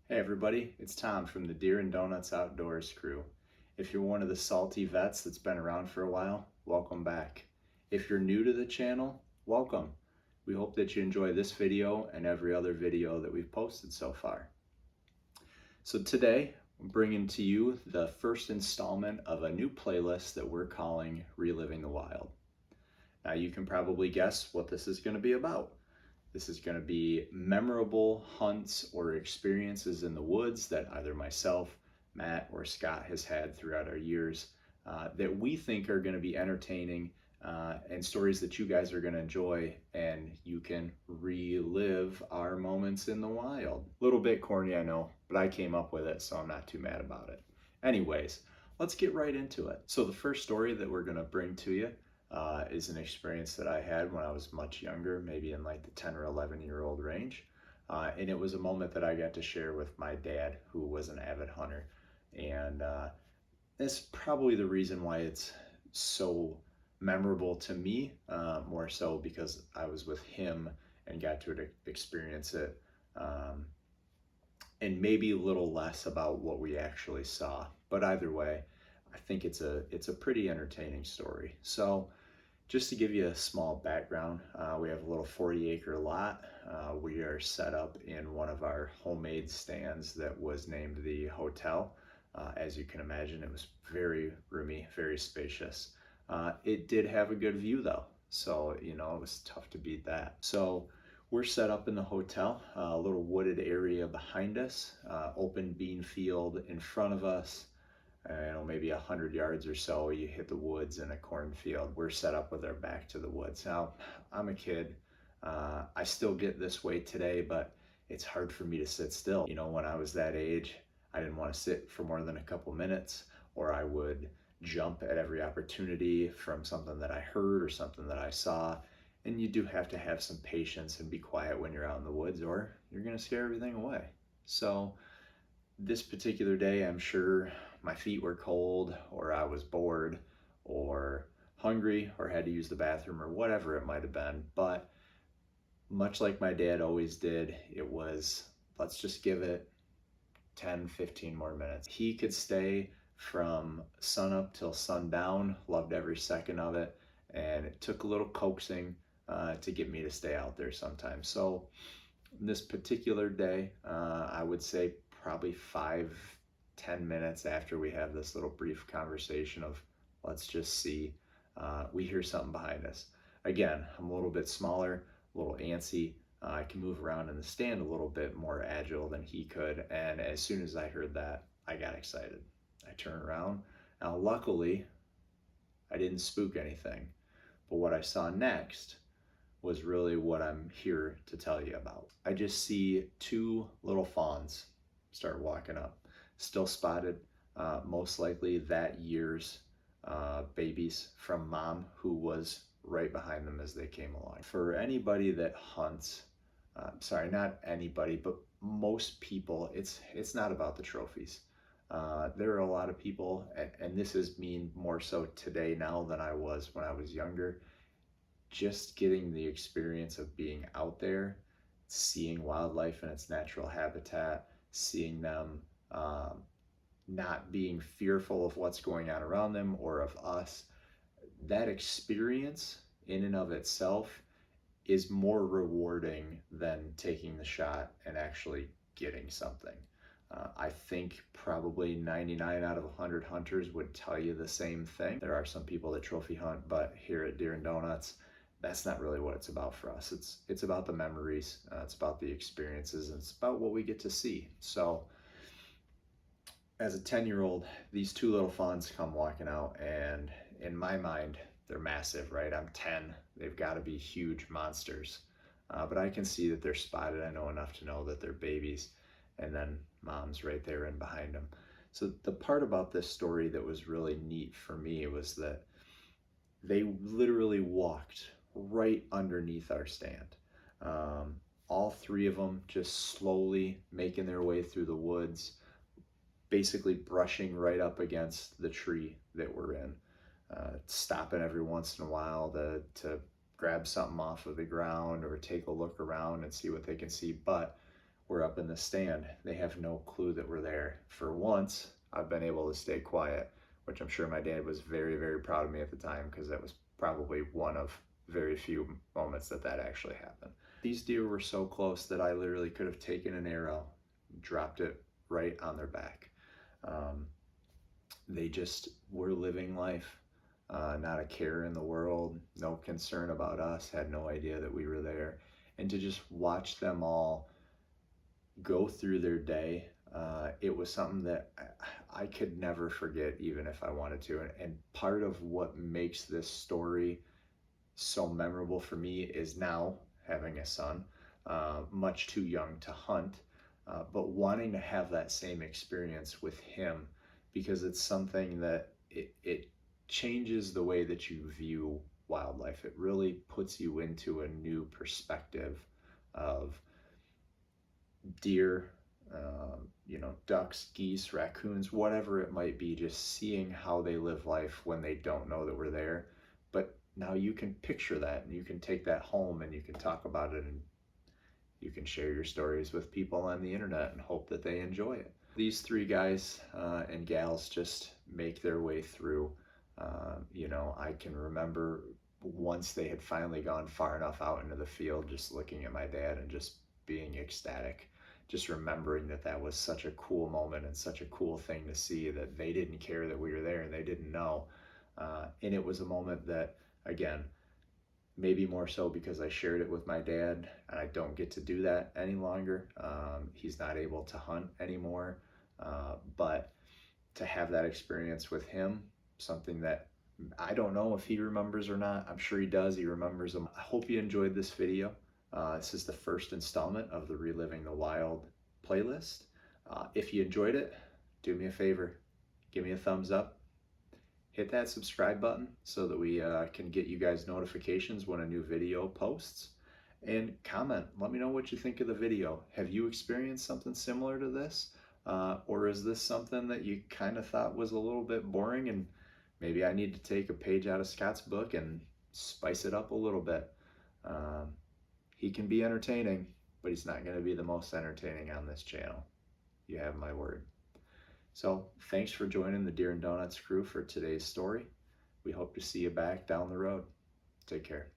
Hey everybody, it's Tom from the Deer and Donuts Outdoors crew. If you're one of the salty vets that's been around for a while, welcome back. If you're new to the channel, welcome. We hope that you enjoy this video and every other video that we've posted so far. So today, I'm bringing to you the first installment of a new playlist that we're calling Reliving the Wild. Now you can probably guess what this is going to be about. This is going to be memorable hunts or experiences in the woods that either myself, Matt, or Scott has had throughout our years that we think are going to be entertaining and stories that you guys are going to enjoy, and you can relive our moments in the wild. A little bit corny, I know, but I came up with it, so I'm not too mad about it. Anyways, let's get right into it. So the first story that we're going to bring to you is an experience that I had when I was much younger, maybe in like the 10 or 11-year-old range. And it was a moment that I got to share with my dad, who was an avid hunter. And that's probably the reason why it's so memorable to me, more so because I was with him and got to experience it. And maybe a little less about what we actually saw. But either way, I think it's a pretty entertaining story. So just to give you a small background, we have a little 40-acre lot. We are set up in one of our homemade stands that was named the hotel. As you can imagine, it was very roomy, very spacious. It did have a good view though, so it was tough to beat that. So we're set up in the hotel, a little wooded area behind us, open bean field in front of us. Maybe 100 yards or so, you hit the woods and a cornfield. We're set up with our back to the woods. Now, I'm a kid. I still get this way today, but it's hard for me to sit still. When I was that age, I didn't want to sit for more than a couple minutes, or I would jump at every opportunity from something that I heard or something that I saw. And you do have to have some patience and be quiet when you're out in the woods, or you're going to scare everything away. So this particular day, I'm sure my feet were cold, or I was bored, or hungry, or had to use the bathroom, or whatever it might have been. But much like my dad always did, it was, let's just give it 10, 15 more minutes. He could stay from sunup till sundown, loved every second of it, and it took a little coaxing to get me to stay out there sometimes. So this particular day, I would say probably 5-10 minutes after we have this little brief conversation of let's just see, we hear something behind us. Again, I'm a little bit smaller, a little antsy. I can move around in the stand a little bit more agile than he could, and as soon as I heard that, I got excited. I turned around. Now luckily, I didn't spook anything, but what I saw next was really what I'm here to tell you about. I just see two little fawns start walking up, still spotted, most likely that year's babies from mom, who was right behind them as they came along. For anybody that hunts, sorry, not anybody, but most people, it's not about the trophies. There are a lot of people, and this is me more so today now than I was when I was younger, just getting the experience of being out there, seeing wildlife in its natural habitat, seeing them not being fearful of what's going on around them or of us. That experience in and of itself is more rewarding than taking the shot and actually getting something. I think probably 99 out of 100 hunters would tell you the same thing. There are some people that trophy hunt, but here at Deer and Donuts, that's not really what it's about for us. It's about the memories, it's about the experiences, and it's about what we get to see. So as a 10-year-old, these two little fawns come walking out, and in my mind, they're massive, right? I'm 10, they've got to be huge monsters. But I can see that they're spotted. I know enough to know that they're babies, and then mom's right there and behind them. So the part about this story that was really neat for me was that they literally walked right underneath our stand. All three of them just slowly making their way through the woods, basically brushing right up against the tree that we're in, stopping every once in a while to grab something off of the ground or take a look around and see what they can see. But we're up in the stand. They have no clue that we're there. For once, I've been able to stay quiet, which I'm sure my dad was very, very proud of me at the time, because that was probably one of very few moments that that actually happened. These deer were so close that I literally could have taken an arrow, dropped it right on their back. Um, they just were living life, not a care in the world, no concern about us, had no idea that we were there. And to just watch them all go through their day, it was something that I could never forget, even if I wanted to. And part of what makes this story so memorable for me is now having a son, much too young to hunt, but wanting to have that same experience with him, because it's something that it changes the way that you view wildlife. It really puts you into a new perspective of deer, ducks, geese, raccoons, whatever it might be, just seeing how they live life when they don't know that we're there. But now you can picture that, and you can take that home, and you can talk about it, and you can share your stories with people on the internet and hope that they enjoy it. These three guys and gals just make their way through. I can remember once they had finally gone far enough out into the field, just looking at my dad and just being ecstatic, just remembering that that was such a cool moment and such a cool thing to see, that they didn't care that we were there and they didn't know. And it was a moment that, again, maybe more so because I shared it with my dad, and I don't get to do that any longer. He's not able to hunt anymore. But to have that experience with him, something that I don't know if he remembers or not. I'm sure he does. He remembers them. I hope you enjoyed this video. This is the first installment of the Reliving the Wild playlist. If you enjoyed it, do me a favor. Give me a thumbs up. Hit that subscribe button so that we can get you guys notifications when a new video posts. And comment. Let me know what you think of the video. Have you experienced something similar to this? Or is this something that you kind of thought was a little bit boring, and maybe I need to take a page out of Scott's book and spice it up a little bit? He can be entertaining, but he's not going to be the most entertaining on this channel. You have my word. So thanks for joining the Deer and Donuts crew for today's story. We hope to see you back down the road. Take care.